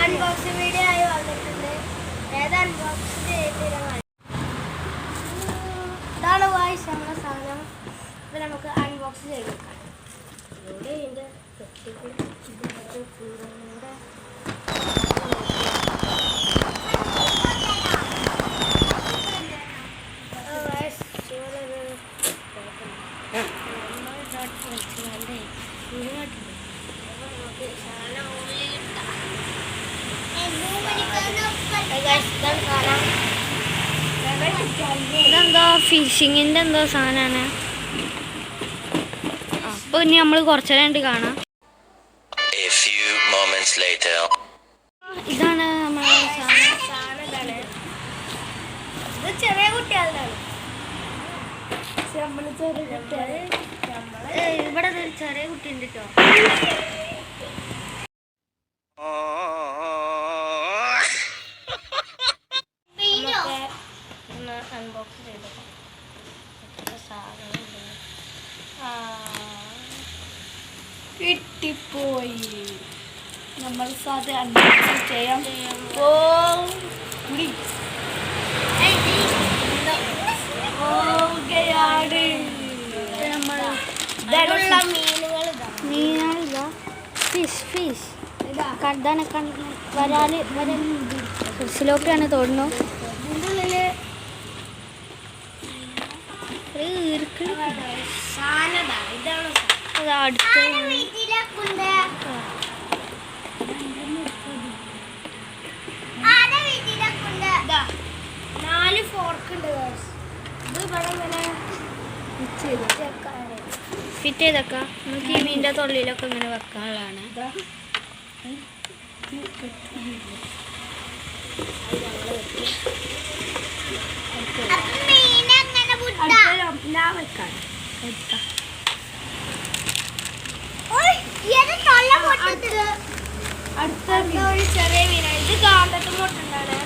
Unboxing video ആയി വന്നിട്ടുണ്ട്. ഏത് അൺബോക്സ് ചെയ്തിട്ടാണ് ഇതാണ് വായിച്ച നമ്മുടെ സാധനം. ഇത് നമുക്ക് അൺബോക്സ് ചെയ്ത് വെക്കാം. ഇവിടെ ഇതിൻ്റെ ഇതെന്തോ ഫിഷിങ്ങിൻ്റെ എന്തോ സാധനമാണ്. അപ്പോൾ ഇനി നമ്മൾ കുറച്ചു നേരം കാണാം. ഇതാണ് നമ്മളെ സാധനം. ഇത് ചെറിയ കുട്ടികളുടെ ഇവിടെ ഒരു ചെറിയ കുട്ടി ഉണ്ട് കേട്ടോ. അൺബോക്സ് ചെയ്തോ സാധനം കിട്ടിപ്പോയി. നമ്മൾ സാധനം അൺബോക്സ് ചെയ്യാൻ മീനുകളില്ല. ഫിഷ് കണ്ടാണ് വരാല് ഫിഷിലൊക്കെയാണ് തോന്നുന്നു. ഇതിൻ്റെ ഉള്ളില് അടുത്ത് 4 ഫോർക്ക് ഉണ്ട്. ഇത് ഇവിടെ ഇങ്ങനെ ഫിറ്റ് ചെയ്തൊക്കെ നമുക്ക് ഈ മീനിൻ്റെ തൊള്ളിയിലൊക്കെ ഇങ്ങനെ വെക്കാനുള്ളതാണ്. അടുത്ത ഒരു ചെറിയ മീനാണ്. ഇത് കാന്തത്ത് മുട്ടുണ്ടാണ്.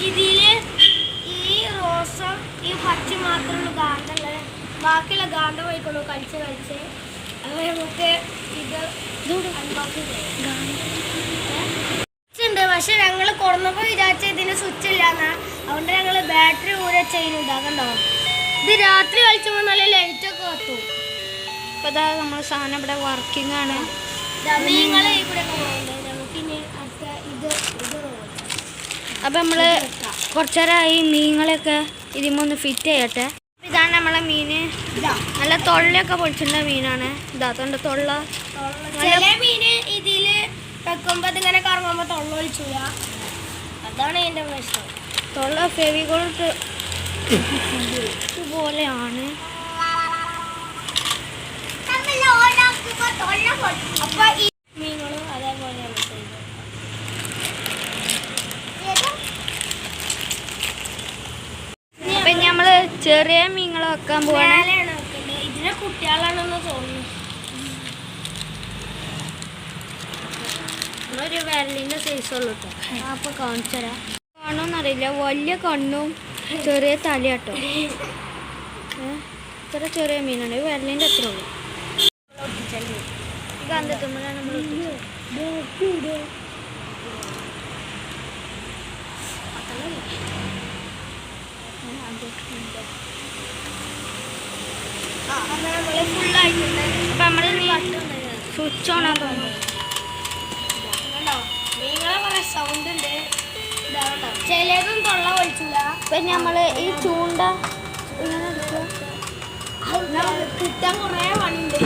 ഇതില് ഈ റോസും ഈ പച്ച മാത്രമുള്ള ഗാന്ധമുള്ളത്. ബാക്കിയുള്ള ഗാന്ധ പോയിക്കൊള്ളു കളിച്ച് അത് നമുക്ക് ഇത് അൺബോക്സ് ഉണ്ട്. പക്ഷെ ഞങ്ങൾ കൊടുന്നപ്പോൾ വിചാരിച്ച ഇതിന് സ്വിച്ച് ഇല്ലാന്നാ. അതുകൊണ്ട് ഞങ്ങൾ ബാറ്ററി കൂടെ ചെയ്യുന്നത്. കണ്ടോ, ഇത് രാത്രി കളിച്ചുമ്പോൾ നല്ല ലൈറ്റൊക്കെ കത്തും. അപ്പോൾ ഇതാ നമ്മൾ സാധനം ഇവിടെ വർക്കിംഗ് ആണ്. നിങ്ങൾ ഈ കൂടെ നമുക്കിനി അടുത്ത ഇത് അപ്പം നമ്മൾ കുറച്ചു നേരമായി മീനുകളൊക്കെ ഇതിമൊന്ന് ഫിറ്റ് ചെയ്യട്ടെ. ഇതാണ് നമ്മളെ മീന്. നല്ല തൊള്ളയൊക്കെ പൊളിച്ചിട്ടുള്ള മീനാണ്. ഇതാത്തോണ്ട് തൊള്ള മീന് ഇതില് വെക്കുമ്പോ ഇതിങ്ങനെ കറങ്ങുമ്പോ തൊള്ള ഒഴിച്ചില്ല. അതാണ് അതിന്റെ പ്രശ്നം. തൊള്ള ഫെവിക്കോളിട്ട് ഇതുപോലെയാണ്. അപ്പൊ ഈ മീനുകളും അതേപോലെയാണ്. അപ്പൊ നമ്മള് ചെറിയ മീനുകളെ വെക്കാൻ പോവാണ്. ഇതിനെ കുട്ടികളാണെന്ന് തോന്നുന്നു. ഒരു വിരലിൻ്റെ സൈസുള്ളൂ കേട്ടോ. അപ്പോൾ കാണിച്ചു തരാം. കാണുമെന്നറിയില്ല. വലിയ കണ്ണും ചെറിയ തലയാട്ടോ. ഇത്ര ചെറിയ മീനാണ്. വിരലിൻ്റെ അത്ര ഉള്ളൂ. ഈ കണ്ടെത്തുമ്പോഴാണ് നമ്മൾ അപ്പം നമ്മൾ സ്വിച്ച് ഓൺ ആക്കാൻ തോന്നുന്നു. സൗണ്ട് ഉണ്ട്. ചിലതും തൊള്ള ഒഴിച്ചില്ല. ഇപ്പം നമ്മൾ ഈ ചൂണ്ട ഇങ്ങനെ കിട്ടാൻ കുറേ പണിയുണ്ട്.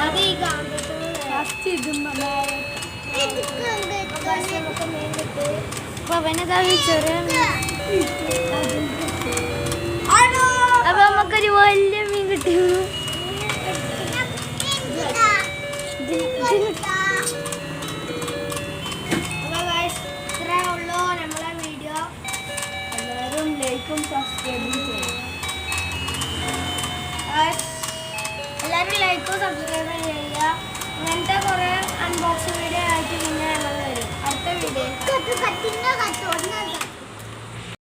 അത് ഈ അപ്പൊ അവനതാ ചെറിയ അപ്പൊ നമുക്കൊരു വലിയ മീൻ കിട്ടിയോ. നമ്മളെ വീഡിയോ എല്ലാവരും ലൈക്കും സബ്സ്ക്രൈബും ചെയ്യും. എല്ലാവരും ലൈക്കും സബ്സ്ക്രൈബും ചെയ്യുക. ഇങ്ങനത്തെ കുറേ അൺബോക്സിംഗ് വീഡിയോ ആയിട്ട് പിന്നെ ഞങ്ങൾ വരും. അടുത്ത വീഡിയോ